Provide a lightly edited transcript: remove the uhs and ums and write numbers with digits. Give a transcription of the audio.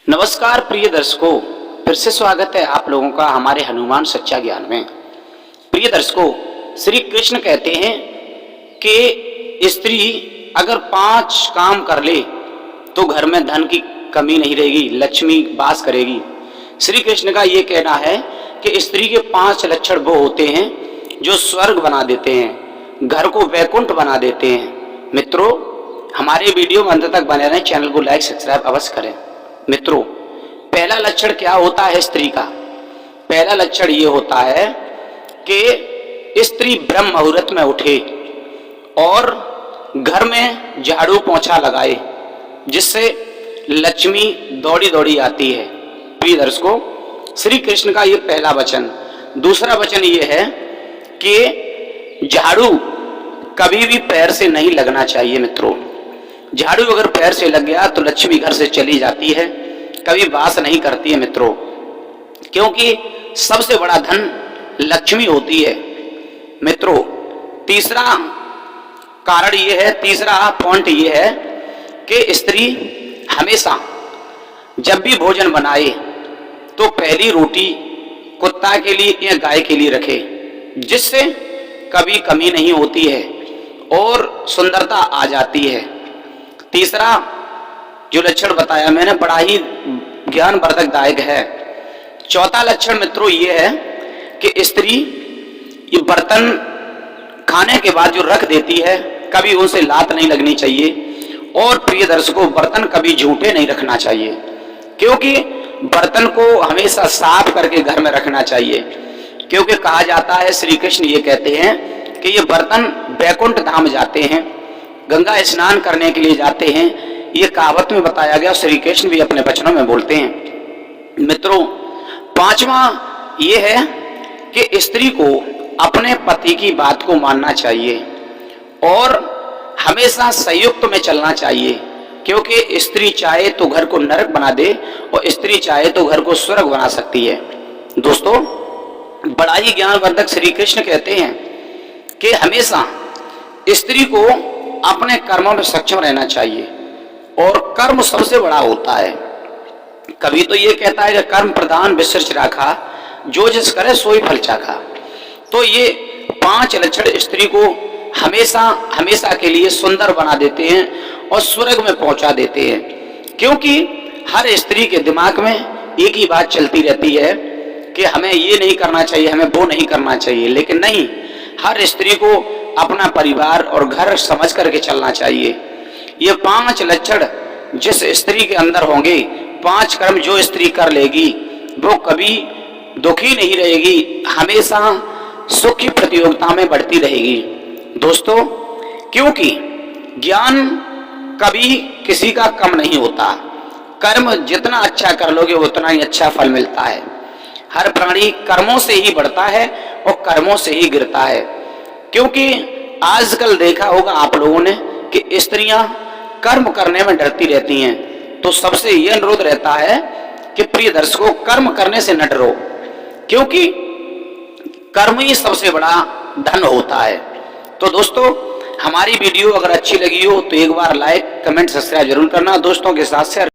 नमस्कार प्रिय दर्शकों, फिर से स्वागत है आप लोगों का हमारे हनुमान सच्चा ज्ञान में। प्रिय दर्शकों, श्री कृष्ण कहते हैं कि स्त्री अगर 5 काम कर ले तो घर में धन की कमी नहीं रहेगी, लक्ष्मी वास करेगी। श्री कृष्ण का ये कहना है कि स्त्री के 5 लक्षण वो होते हैं जो स्वर्ग बना देते हैं, घर को वैकुंठ बना देते हैं। मित्रों, हमारे वीडियो में अंत तक बने रहें, चैनल को लाइक सब्सक्राइब अवश्य करें। मित्रों, पहला लक्षण क्या होता है स्त्री का? पहला लक्षण ये होता है कि स्त्री ब्रह्म मुहूर्त में उठे और घर में झाड़ू पोंछा लगाए, जिससे लक्ष्मी दौड़ी दौड़ी आती है। प्रिय दर्शकों, श्री कृष्ण का ये पहला वचन। दूसरा वचन ये है कि झाड़ू कभी भी पैर से नहीं लगना चाहिए। मित्रों, झाड़ू अगर पैर से लग गया तो लक्ष्मी घर से चली जाती है, कभी वास नहीं करती है। मित्रों, क्योंकि सबसे बड़ा धन लक्ष्मी होती है। मित्रों, तीसरा कारण ये है, तीसरा पॉइंट ये है कि स्त्री हमेशा जब भी भोजन बनाए तो पहली रोटी कुत्ता के लिए या गाय के लिए रखे, जिससे कभी कमी नहीं होती है और सुंदरता आ जाती है। तीसरा जो लक्षण बताया मैंने बड़ा ही ज्ञानवर्धकदायक है। चौथा लक्षण मित्रों ये है कि स्त्री ये बर्तन खाने के बाद जो रख देती है, कभी उनसे लात नहीं लगनी चाहिए। और प्रिय दर्शकों, बर्तन कभी झूठे नहीं रखना चाहिए, क्योंकि बर्तन को हमेशा साफ करके घर में रखना चाहिए। क्योंकि कहा जाता है, श्री कृष्ण ये कहते हैं कि ये बर्तन वैकुंठ धाम जाते हैं, गंगा स्नान करने के लिए जाते हैं। ये कहावत में बताया गया, श्री कृष्ण भी अपने वचनों में बोलते हैं। मित्रों, पांचवा ये है कि स्त्री को अपने पति की बात को मानना चाहिए और हमेशा संयुक्त में चलना चाहिए, क्योंकि स्त्री चाहे तो घर को नरक बना दे और स्त्री चाहे तो घर को स्वर्ग बना सकती है। दोस्तों, बड़ा ही ज्ञानवर्धक श्री कृष्ण कहते हैं कि हमेशा स्त्री को अपने कर्मों में सक्षम रहना चाहिए और कर्म सबसे बड़ा होता है। कभी तो ये कहता है कि कर्म प्रधान विसर्ज राखा, जो जिस करे सोई फल चाखा। तो ये 5 लक्षण स्त्री को हमेशा हमेशा के लिए सुंदर बना देते हैं और स्वर्ग में पहुंचा देते हैं। क्योंकि हर स्त्री के दिमाग में एक ही बात चलती रहती है कि हमें ये नहीं करना चाहिए, हमें वो नहीं करना चाहिए। लेकिन नहीं, हर स्त्री को अपना परिवार और घर समझ करके चलना चाहिए। ये 5 लक्षण जिस स्त्री के अंदर होंगे, 5 कर्म जो स्त्री कर लेगी, वो कभी दुखी नहीं रहेगी, हमेशा सुख की प्रतियोगिता में बढ़ती रहेगी। दोस्तों, क्योंकि ज्ञान कभी किसी का कम नहीं होता। कर्म जितना अच्छा कर लोगे उतना ही अच्छा फल मिलता है। हर प्राणी कर्मों से ही बढ़ता है और कर्मों से ही गिरता है। क्योंकि आजकल देखा होगा आप लोगों ने कि स्त्रियां कर्म करने में डरती रहती हैं। तो सबसे यह अनुरोध रहता है कि प्रिय दर्शकों, कर्म करने से न डरो, क्योंकि कर्म ही सबसे बड़ा धन होता है। तो दोस्तों, हमारी वीडियो अगर अच्छी लगी हो तो एक बार लाइक कमेंट सब्सक्राइब जरूर करना, दोस्तों के साथ शेयर